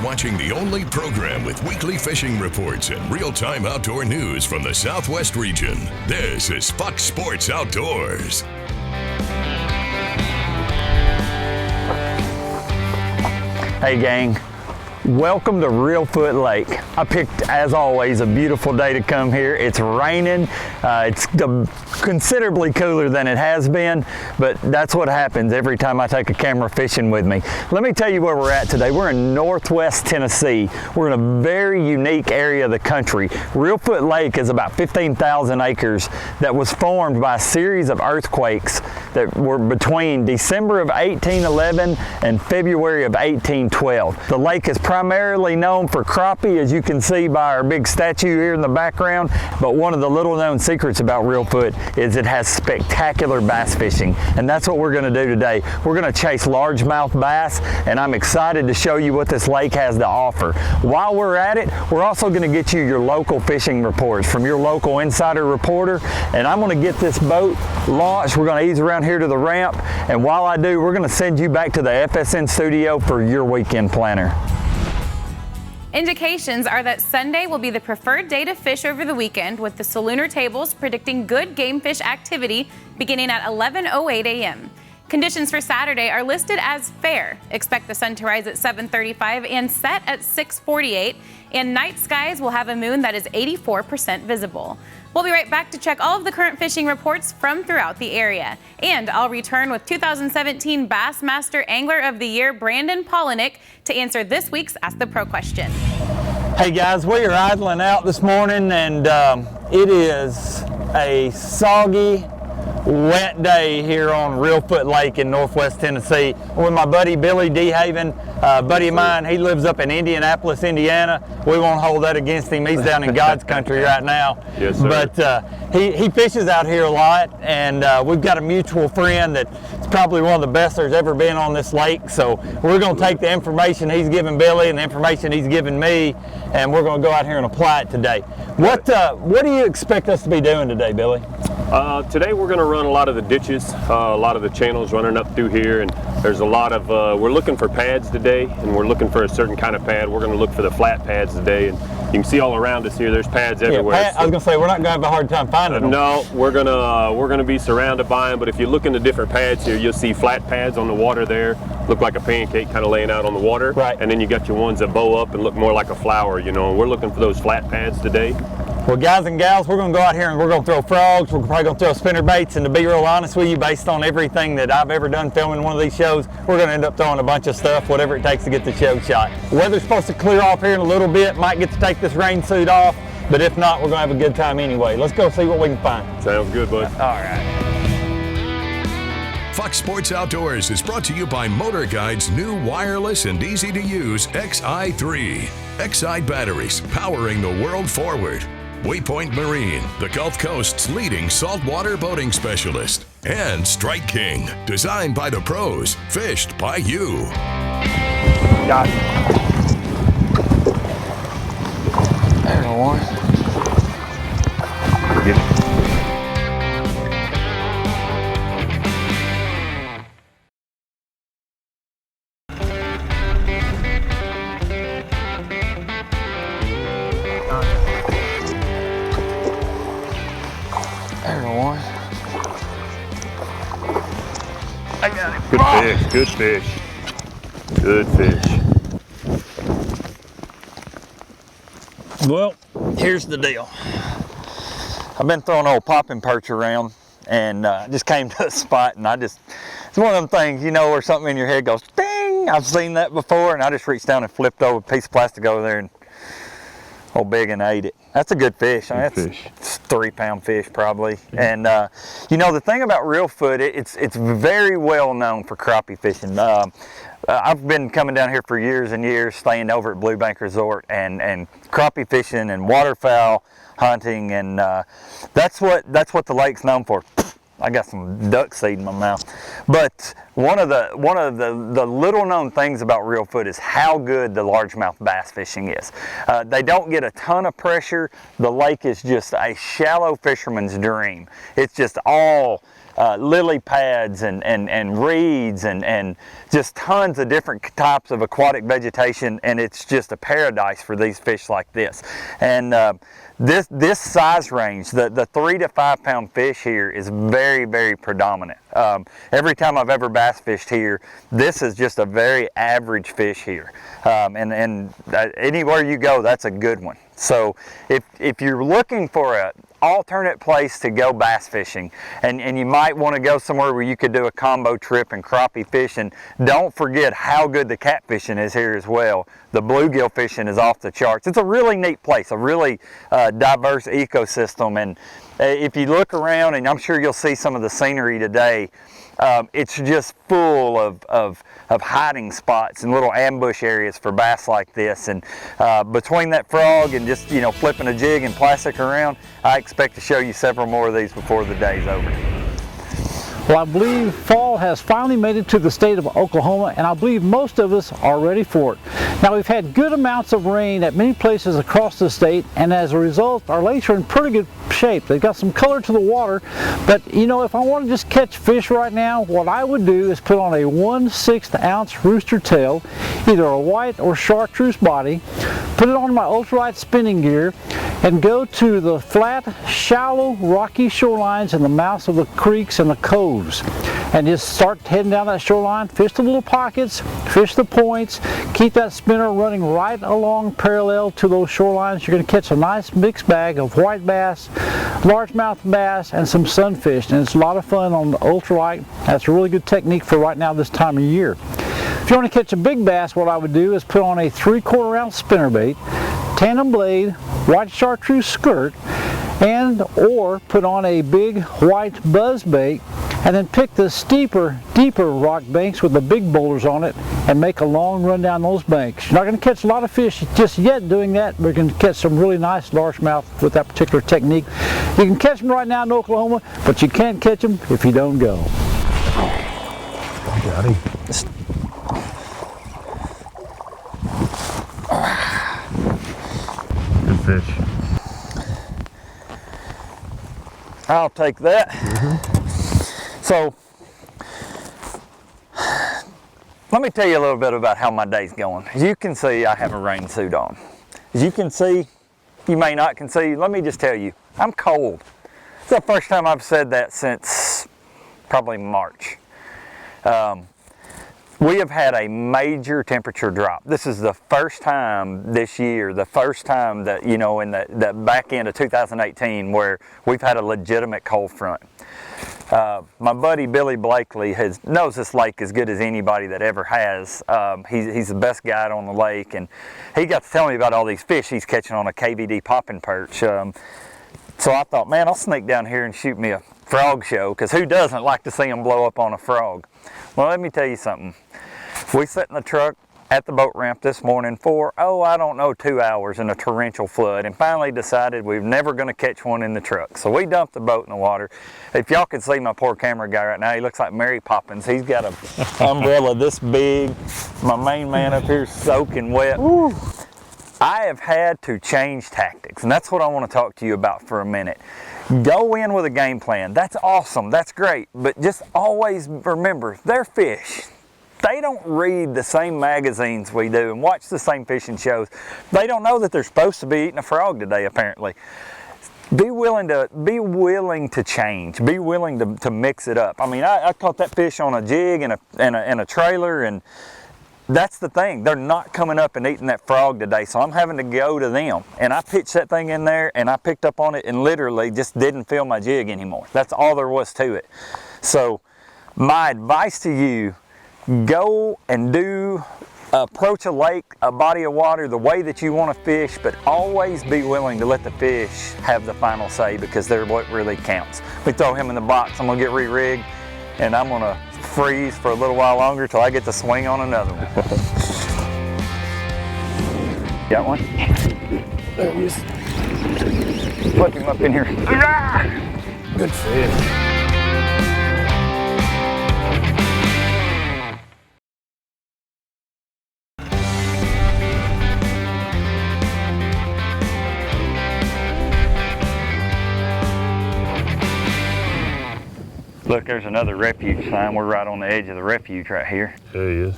You're watching the only program with weekly fishing reports and real-time outdoor news from the Southwest region. This is Fox Sports Outdoors. Hey gang, welcome to Reelfoot Lake. I picked, as always, a beautiful day to come here. It's raining. It's considerably cooler than it has been, but that's what happens every time I take a camera fishing with me. Let me tell you where we're at today. We're in Northwest Tennessee. We're in a very unique area of the country. Reelfoot Lake is about 15,000 acres that was formed by a series of earthquakes that were between December of 1811 and February of 1812. The lake is primarily known for crappie, as you can see by our big statue here in the background, but one of the little known secrets about Reelfoot is it has spectacular bass fishing, and that's what we're going to do today. We're going to chase largemouth bass, and I'm excited to show you what this lake has to offer. While we're at it, we're also going to get you your local fishing reports from your local insider reporter, and I'm going to get this boat launched. We're going to ease around here to the ramp, and while I do, we're going to send you back to the FSN studio for your weekend planner. Indications are that Sunday will be the preferred day to fish over the weekend, with the Salooner tables predicting good game fish activity beginning at 11:08 a.m. Conditions for Saturday are listed as fair. Expect the sun to rise at 7:35 and set at 6:48, and night skies will have a moon that is 84% visible. We'll be right back to check all of the current fishing reports from throughout the area. And I'll return with 2017 Bassmaster Angler of the Year, Brandon Polinick, to answer this week's Ask the Pro question. Hey guys, we are idling out this morning, and it is a soggy, wet day here on Reelfoot Lake in Northwest Tennessee. I'm with my buddy Billy DeHaven, buddy of mine. He lives up in Indianapolis, Indiana. We won't hold that against him. He's down in God's country right now. Yes, sir. But he fishes out here a lot, and we've got a mutual friend that's probably one of the best there's ever been on this lake. So we're going to take the information he's given Billy and the information he's given me, and we're going to go out here and apply it today. What do you expect us to be doing today, Billy? Today we're going to run a lot of the ditches, a lot of the channels running up through here, and there's a lot of, we're looking for pads today, and we're looking for a certain kind of pad. We're going to look for the flat pads today, and you can see all around us here, there's pads everywhere. Yeah, I was going to say, we're not going to have a hard time finding them. No, we're going to be surrounded by them, but if you look in the different pads here, you'll see flat pads on the water there, look like a pancake kind of laying out on the water. Right. And then you got your ones that bow up and look more like a flower, you know, and we're looking for those flat pads today. Well, guys and gals, we're going to go out here and we're going to throw frogs. We're probably going to throw spinner baits, and to be real honest with you, based on everything that I've ever done filming one of these shows, we're going to end up throwing a bunch of stuff, whatever it takes to get the show shot. The weather's supposed to clear off here in a little bit. Might get to take this rain suit off, but if not, we're going to have a good time anyway. Let's go see what we can find. Sounds good, bud. All right. Fox Sports Outdoors is brought to you by Motor Guide's new wireless and easy-to-use XI3. XI batteries, powering the world forward. Waypoint Marine, the Gulf Coast's leading saltwater boating specialist. And Strike King, designed by the pros, fished by you. Got it. There's one. Get it. I got it. Good fish, good fish. Well, here's the deal. I've been throwing old popping perch around, and just came to a spot, and it's one of them things, you know, where something in your head goes, ding! I've seen that before, and I just reached down and flipped over a piece of plastic over there, and old big and ate it. That's a good fish. I mean, it's 3-pound fish probably. And you know, the thing about Reelfoot, it's very well known for crappie fishing. I've been coming down here for years and years, staying over at Blue Bank Resort, and crappie fishing and waterfowl hunting, and that's what the lake's known for. I got some duck seed in my mouth. But one of the little known things about Reelfoot is how good the largemouth bass fishing is. They don't get a ton of pressure. The lake is just a shallow fisherman's dream. It's just all lily pads and reeds and just tons of different types of aquatic vegetation, and it's just a paradise for these fish like this. And this size range, the 3 to 5 pound fish here is very, very predominant. Every time I've ever bass fished here, this is just a very average fish here. And anywhere you go, that's a good one. So if you're looking for an alternate place to go bass fishing, and you might want to go somewhere where you could do a combo trip and crappie fishing, don't forget how good the catfishing is here as well. The bluegill fishing is off the charts. It's a really neat place, a really diverse ecosystem, and if you look around, and I'm sure you'll see some of the scenery today, it's just full of hiding spots and little ambush areas for bass like this. And between that frog and just, you know, flipping a jig and plastic around, I expect to show you several more of these before the day's over. Well, I believe fall has finally made it to the state of Oklahoma, and I believe most of us are ready for it. Now, we've had good amounts of rain at many places across the state, and as a result, our lakes are in pretty good shape. They've got some color to the water, but you know, if I want to just catch fish right now, what I would do is put on a 1/6 ounce rooster tail, either a white or chartreuse body, put it on my ultralight spinning gear, and go to the flat, shallow, rocky shorelines in the mouths of the creeks and the coves, and just start heading down that shoreline. Fish the little pockets, fish the points, keep that spinner running right along parallel to those shorelines. You're going to catch a nice mixed bag of white bass, largemouth bass, and some sunfish, and it's a lot of fun on the ultralight. That's a really good technique for right now this time of year. If you want to catch a big bass, what I would do is put on a 3/4 ounce spinnerbait, tandem blade, white chartreuse skirt, and or put on a big white buzz bait, and then pick the steeper, deeper rock banks with the big boulders on it and make a long run down those banks. You're not going to catch a lot of fish just yet doing that, but you're going to catch some really nice largemouth with that particular technique. You can catch them right now in Oklahoma, but you can't catch them if you don't go. Got him. Good fish. I'll take that. So, let me tell you a little bit about how my day's going. As you can see, I have a rain suit on. As you can see, you may not can see, let me just tell you, I'm cold. It's the first time I've said that since probably March. We have had a major temperature drop. This is the first time this year, the first time that, you know, in the back end of 2018 where we've had a legitimate cold front. My buddy Billy Blakely knows this lake as good as anybody that ever has. He's the best guide on the lake, and he got to tell me about all these fish he's catching on a KVD popping perch. So I thought, man, I'll sneak down here and shoot me a frog show, because who doesn't like to see them blow up on a frog? Well, let me tell you something. We sat in the truck at the boat ramp this morning for, I don't know, 2 hours in a torrential flood, and finally decided we were never going to catch one in the truck. So we dumped the boat in the water. If y'all could see my poor camera guy right now, he looks like Mary Poppins. He's got an umbrella this big. My main man up here is soaking wet. Ooh. I have had to change tactics, and that's what I want to talk to you about for a minute. Go in with a game plan. That's awesome. That's great. But just always remember, they're fish. They don't read the same magazines we do and watch the same fishing shows. They don't know that they're supposed to be eating a frog today, apparently. Be willing to change. Be willing to mix it up. I mean, I caught that fish on a jig and a trailer, and that's the thing. They're not coming up and eating that frog today, so I'm having to go to them. And I pitched that thing in there, and I picked up on it and literally just didn't feel my jig anymore. That's all there was to it. So my advice to you, go and approach a lake, a body of water, the way that you want to fish, but always be willing to let the fish have the final say, because they're what really counts. We throw him in the box, I'm going to get re-rigged, and I'm going to freeze for a little while longer till I get to swing on another one. Got one? There he is. Flip him up in here. Good fish. Look, there's another refuge sign. We're right on the edge of the refuge right here. There he is.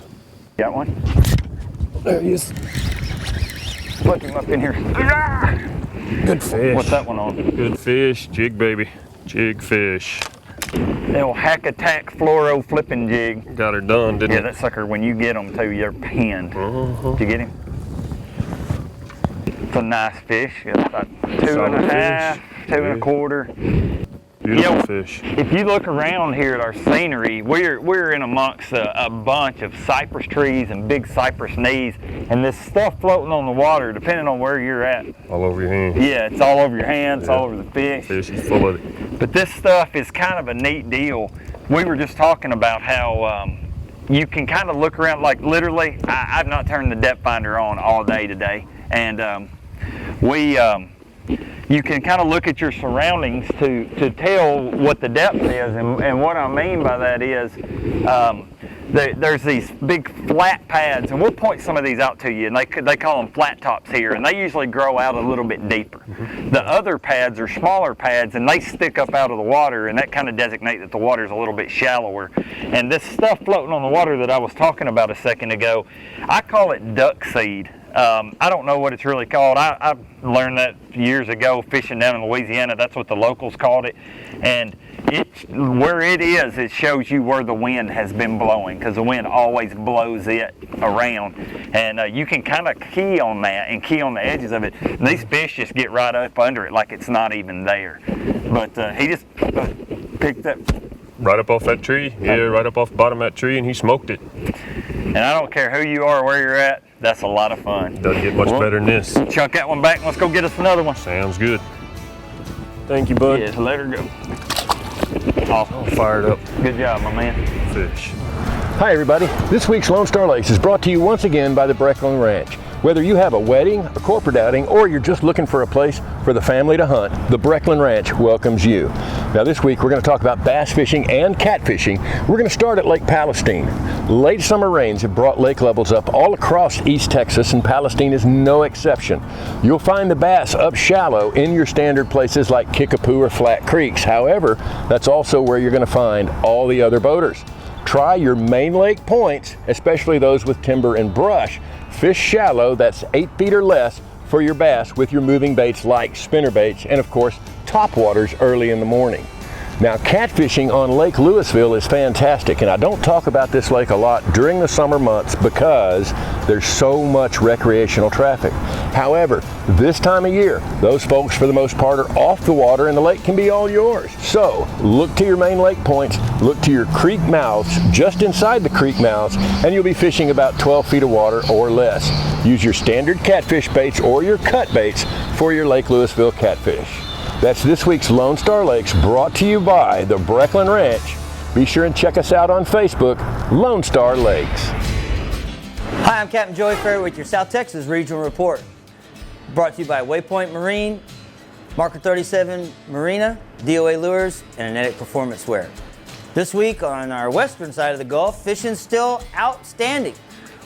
Got one? There he is. Put him up in here. Good fish. What's that one on? Good fish, jig baby, jig fish. Little hack attack fluoro flipping jig. Got her done, didn't Yeah, it? that sucker, when you get them too, you're pinned. Did you get him? It's a nice fish. It's about 2.5, 2.25. Beautiful fish. If you look around here at our scenery, we're in amongst a bunch of cypress trees and big cypress knees, and this stuff floating on the water, depending on where you're at. All over your hand. Yeah, it's all over your hands, all over the fish. Fish is full of it. But this stuff is kind of a neat deal. We were just talking about how you can kind of look around, like literally, I've not turned the depth finder on all day today, and you can kind of look at your surroundings to tell what the depth is, and what I mean by that is there's these big flat pads, and we'll point some of these out to you, and they call them flat tops here, and they usually grow out a little bit deeper. The other pads are smaller pads, and they stick up out of the water, and that kind of designate that the water is a little bit shallower. And this stuff floating on the water that I was talking about a second ago, I call it duck seed. I don't know what it's really called. I learned that years ago fishing down in Louisiana. That's what the locals called it. And where it is, it shows you where the wind has been blowing, because the wind always blows it around. And you can kind of key on that and key on the edges of it. And these fish just get right up under it like it's not even there. But he just picked up. Right up off that tree. Yeah, right up off the bottom of that tree, and he smoked it. And I don't care who you are or where you're at, that's a lot of fun. Doesn't get much better than this. Chuck that one back and let's go get us another one. Sounds good. Thank you, bud. Yeah, let her go. All fired up. Good job, my man. Fish. Hi everybody, this week's Lone Star Lakes is brought to you once again by the Brecklin Ranch. Whether you have a wedding, a corporate outing, or you're just looking for a place for the family to hunt, the Brecklin Ranch welcomes you. Now this week we're going to talk about bass fishing and catfishing. We're going to start at Lake Palestine. Late summer rains have brought lake levels up all across East Texas, and Palestine is no exception. You'll find the bass up shallow in your standard places like Kickapoo or Flat Creeks. However, that's also where you're going to find all the other boaters. Try your main lake points, especially those with timber and brush. Fish shallow, that's 8 feet or less, for your bass with your moving baits like spinner baits and of course top waters early in the morning. Now catfishing on Lake Louisville is fantastic, and I don't talk about this lake a lot during the summer months because there's so much recreational traffic. However, this time of year, those folks for the most part are off the water and the lake can be all yours. So look to your main lake points, look to your creek mouths, just inside the creek mouths, and you'll be fishing about 12 feet of water or less. Use your standard catfish baits or your cut baits for your Lake Louisville catfish. That's this week's Lone Star Lakes, brought to you by the Brecklin Ranch. Be sure and check us out on Facebook, Lone Star Lakes. Hi, I'm Captain Joey Ferry with your South Texas Regional Report. Brought to you by Waypoint Marine, Marker 37 Marina, DOA Lures, and Anetic Performance Wear. This week on our western side of the Gulf, fishing's still outstanding.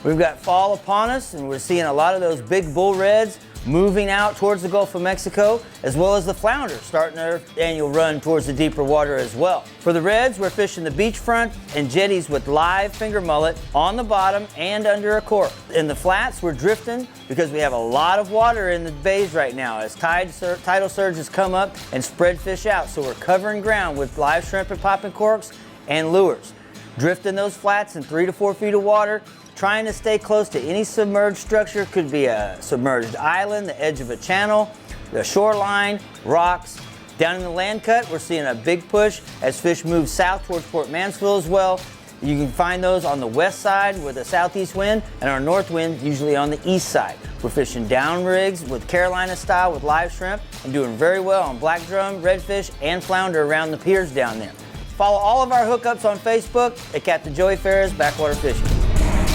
We've got fall upon us, and we're seeing a lot of those big bull reds moving out towards the Gulf of Mexico, as well as the flounder starting their annual run towards the deeper water as well. For the reds, we're fishing the beachfront and jetties with live finger mullet on the bottom and under a cork. In the flats, we're drifting because we have a lot of water in the bays right now as tidal surges come up and spread fish out. So we're covering ground with live shrimp and popping corks and lures. Drifting those flats in 3 to 4 feet of water, trying to stay close to any submerged structure. Could be a submerged island, the edge of a channel, the shoreline, rocks. Down in the land cut, we're seeing a big push as fish move south towards Port Mansfield as well. You can find those on the west side with a southeast wind, and our north wind usually on the east side. We're fishing down rigs with Carolina style with live shrimp and doing very well on black drum, redfish, and flounder around the piers down there. Follow all of our hookups on Facebook at Captain Joey Ferris Backwater Fishing.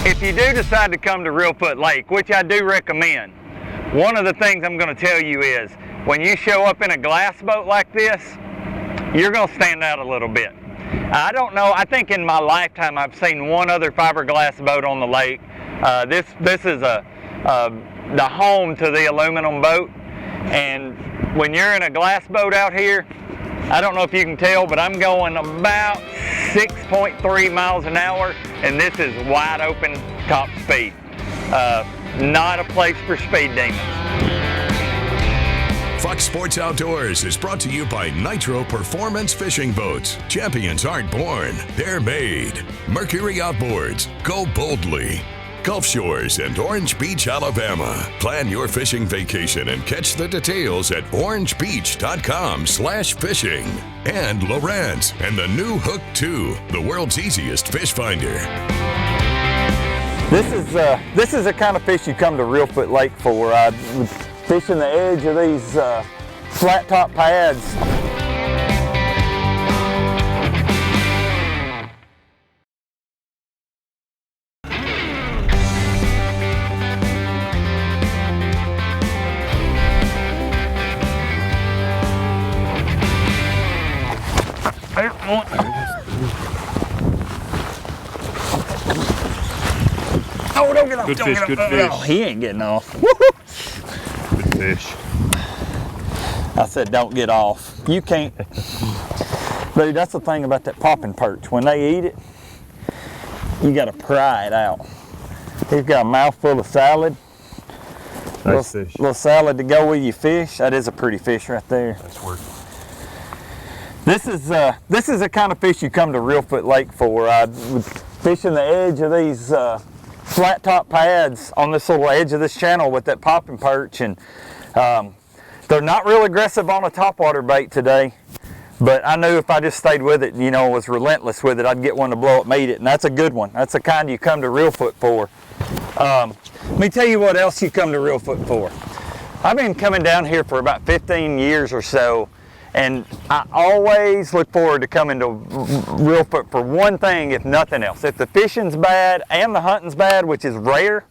If you do decide to come to Reelfoot Lake, which I do recommend, one of the things I'm going to tell you is when you show up in a glass boat like this, you're going to stand out a little bit. I don't know, I think in my lifetime I've seen one other fiberglass boat on the lake. This is the home to the aluminum boat, and when you're in a glass boat out here, I don't know if you can tell, but I'm going about 6.3 miles an hour, and this is wide open top speed. Not a place for speed demons. Fox Sports Outdoors is brought to you by Nitro Performance Fishing Boats. Champions aren't born, they're made. Mercury Outboards, go boldly. Gulf Shores and Orange Beach, Alabama. Plan your fishing vacation and catch the details at orangebeach.com/fishing. And Lowrance and the new Hook 2, the world's easiest fish finder. This is the kind of fish you come to Reelfoot Lake for. Fishing the edge of these flat top pads. Oh, don't get off. Good don't fish, get good off. fish. Oh, he ain't getting off. Good fish. I said don't get off. You can't. Dude, that's the thing about that popping perch. When they eat it, you got to pry it out. He's got a mouthful of salad. Nice fish. Little salad to go with your fish. That is a pretty fish right there. Nice work. This is the kind of fish you come to Reelfoot Lake for. Fishing the edge of these flat top pads on this little edge of this channel with that popping perch, and they're not real aggressive on a topwater bait today, but I knew if I just stayed with it, you know, was relentless with it, I'd get one to blow up meat it, and that's a good one. That's the kind you come to Reelfoot for. Let me tell you what else you come to Reelfoot for. I've been coming down here for about 15 years or so, and I always look forward to coming to Reelfoot for one thing, if nothing else. If the fishing's bad and the hunting's bad, which is rare,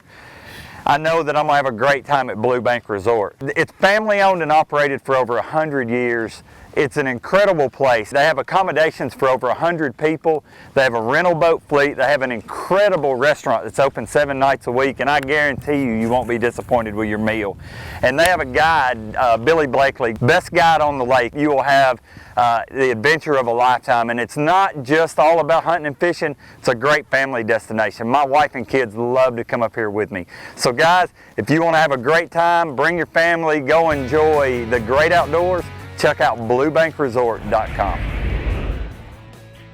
I know that I'm gonna have a great time at Blue Bank Resort. It's family owned and operated for over 100 years. It's an incredible place. They have accommodations for over 100 people. They have a rental boat fleet. They have an incredible restaurant that's open 7 nights a week, and I guarantee you, you won't be disappointed with your meal. And they have a guide, Billy Blakely, best guide on the lake. You will have the adventure of a lifetime, and it's not just all about hunting and fishing. It's a great family destination. My wife and kids love to come up here with me. So guys, if you want to have a great time, bring your family, go enjoy the great outdoors, check out BlueBankResort.com.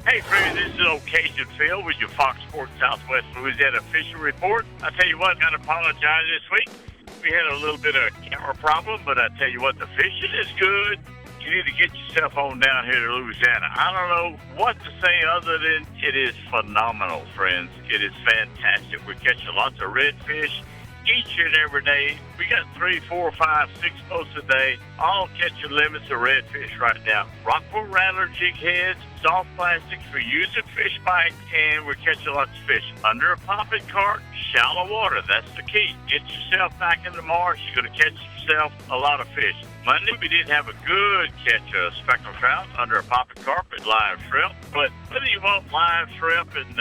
Hey friends, this is old Cajun Phil with your Fox Sports Southwest Louisiana Fishing Report. I tell you what, I got to apologize this week. We had a little bit of camera problem, but I tell you what, the fishing is good. You need to get yourself on down here to Louisiana. I don't know what to say other than it is phenomenal, friends. It is fantastic. We're catching lots of redfish each and every day. We got 3, 4, 5, 6 boats a day, all catching limits of redfish right now. Rockport rattler, jig heads, soft plastics, we're using fish bites, and we're catching lots of fish. Under a popping cart, shallow water, that's the key. Get yourself back in the marsh, you're going to catch yourself a lot of fish. Monday, we did have a good catch of speckled trout under a popping carpet, live shrimp. But whether you want live shrimp and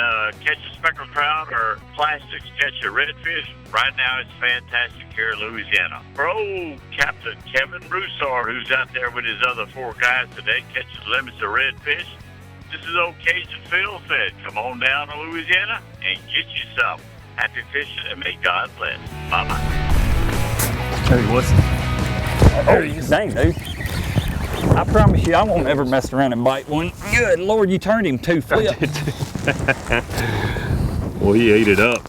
catch a speckled trout or plastics catch a redfish, right now it's fantastic here in Louisiana. For old Captain Kevin Broussard, who's out there with his other 4 guys today, catching limits of redfish, this is old Cajun Phil said, come on down to Louisiana and get you some. Happy fishing and may God bless. Bye-bye. There he was. Oh, dang, dude. I promise you, I won't ever mess around and bite one. Good Lord, you turned him 2 flips. Well, he ate it up.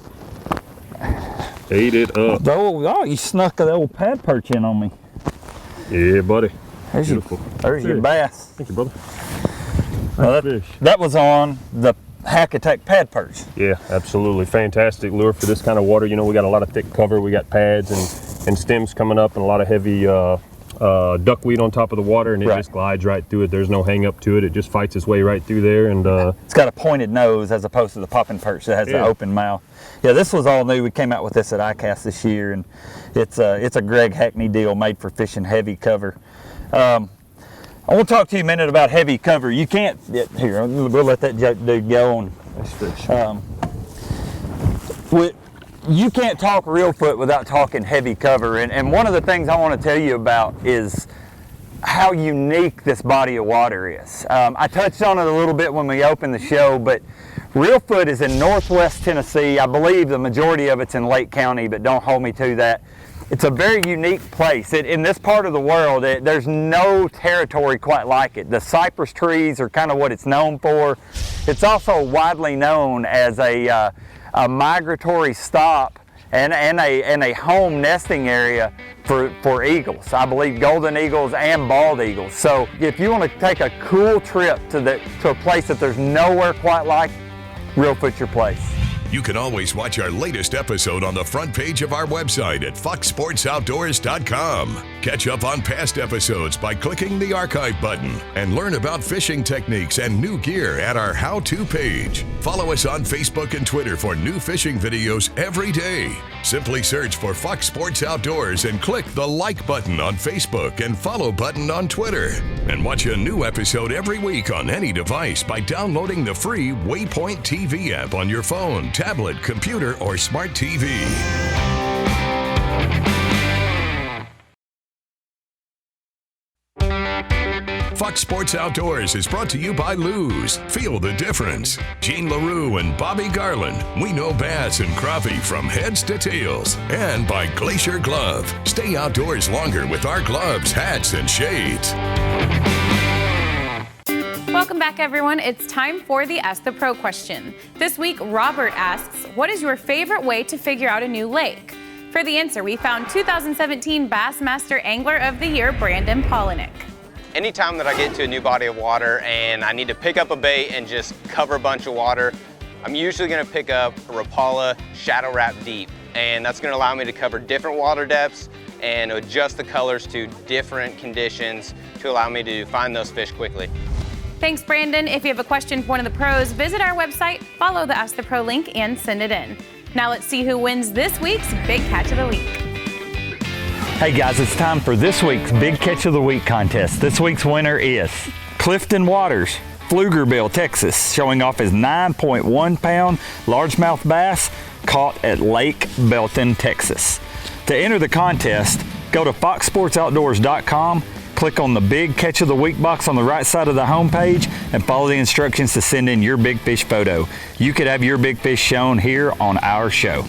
Ate it up. Oh, you snuck the old pad perch in on me. Yeah, buddy. There's your bass. Thank you, brother. Well, that was on the Hack Attack pad perch. Yeah, absolutely. Fantastic lure for this kind of water. You know, we got a lot of thick cover. We got pads and stems coming up and a lot of heavy duckweed on top of the water, and it just glides right through it. There's no hang up to it. It just fights its way right through there. And it's got a pointed nose as opposed to the popping perch that has the open mouth. Yeah, this was all new. We came out with this at ICAST this year, and it's a Greg Hackney deal made for fishing heavy cover. I want to talk to you a minute about heavy cover. You can't, here, we'll let that dude go on. nice fish. You can't talk Reelfoot without talking heavy cover, and one of the things I want to tell you about is how unique this body of water is. I touched on it a little bit when we opened the show, but Reelfoot is in northwest Tennessee. I believe the majority of it's in Lake County, but don't hold me to that. It's a very unique place. In this part of the world, there's no territory quite like it. The cypress trees are kind of what it's known for. It's also widely known as a migratory stop and a home nesting area for eagles. I believe golden eagles and bald eagles. So if you want to take a cool trip to a place that there's nowhere quite like, Reelfoot's your place. You can always watch our latest episode on the front page of our website at foxsportsoutdoors.com. Catch up on past episodes by clicking the archive button and learn about fishing techniques and new gear at our how-to page. Follow us on Facebook and Twitter for new fishing videos every day. Simply search for Fox Sports Outdoors and click the like button on Facebook and follow button on Twitter. And watch a new episode every week on any device by downloading the free Waypoint TV app on your phone, tablet, computer, or smart TV. Fox Sports Outdoors is brought to you by Lou's. Feel the difference. Gene LaRue and Bobby Garland. We know bass and crappie from heads to tails. And by Glacier Glove. Stay outdoors longer with our gloves, hats, and shades. Welcome back, everyone. It's time for the Ask the Pro question. This week, Robert asks, what is your favorite way to figure out a new lake? For the answer, we found 2017 Bassmaster Angler of the Year, Brandon Polinick. Anytime that I get to a new body of water and I need to pick up a bait and just cover a bunch of water, I'm usually going to pick up a Rapala Shadow Wrap Deep, and that's going to allow me to cover different water depths and adjust the colors to different conditions to allow me to find those fish quickly. Thanks, Brandon. If you have a question for one of the pros, visit our website, follow the Ask the Pro link, and send it in. Now let's see who wins this week's Big Catch of the Week. Hey guys, it's time for this week's Big Catch of the Week contest. This week's winner is Clifton Waters, Pflugerville, Texas, showing off his 9.1 pound largemouth bass caught at Lake Belton, Texas. To enter the contest, go to foxsportsoutdoors.com, click on the Big Catch of the Week box on the right side of the homepage, and follow the instructions to send in your big fish photo. You could have your big fish shown here on our show.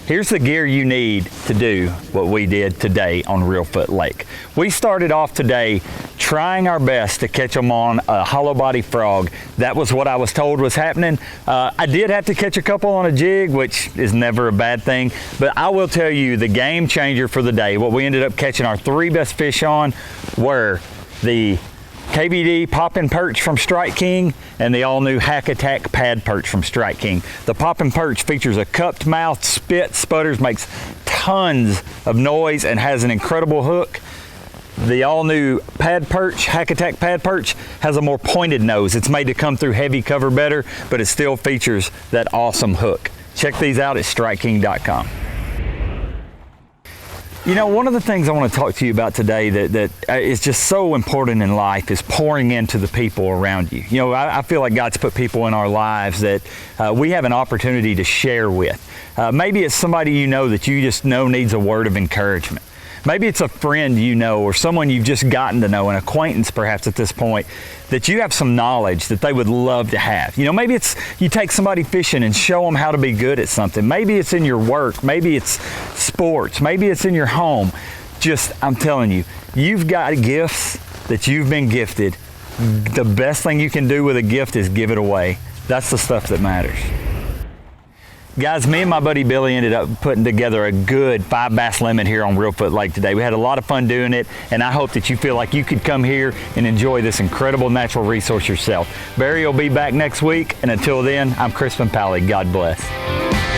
Here's the gear you need to do what we did today on Reelfoot Lake. We started off today trying our best to catch them on a hollow body frog. That was what I was told was happening. I did have to catch a couple on a jig, which is never a bad thing, but I will tell you the game changer for the day, what we ended up catching our three best fish on were the KVD Poppin' Perch from Strike King and the all-new Hack Attack Pad Perch from Strike King. The Poppin' Perch features a cupped mouth, spit, sputters, makes tons of noise, and has an incredible hook. The all-new Pad Perch, Hack Attack Pad Perch, has a more pointed nose. It's made to come through heavy cover better, but it still features that awesome hook. Check these out at StrikeKing.com. You know, one of the things I want to talk to you about today that is just so important in life is pouring into the people around you. You know, I feel like God's put people in our lives that we have an opportunity to share with. Maybe it's somebody you know that you just know needs a word of encouragement. Maybe it's a friend you know or someone you've just gotten to know, an acquaintance perhaps at this point, that you have some knowledge that they would love to have. You know, maybe it's you take somebody fishing and show them how to be good at something. Maybe it's in your work. Maybe it's sports. Maybe it's in your home. Just, I'm telling you, you've got gifts that you've been gifted. The best thing you can do with a gift is give it away. That's the stuff that matters. Guys, me and my buddy Billy ended up putting together a good 5 bass limit here on Reelfoot Lake today. We had a lot of fun doing it, and I hope that you feel like you could come here and enjoy this incredible natural resource yourself. Barry will be back next week, and until then, I'm Crispin Pally. God bless.